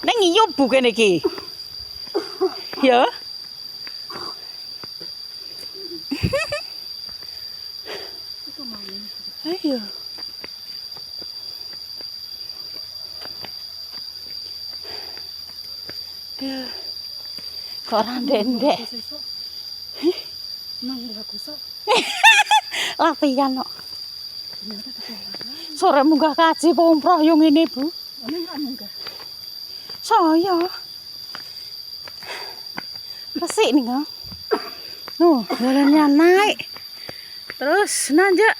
Neng ngiyup bukan iki. Ya. Ayo. Kok randendek. Latihan kok. Sore munggah kaji pomproh yo ngene, Bu. Saya. Resik nih, kok. Jalannya naik. Terus nanjak.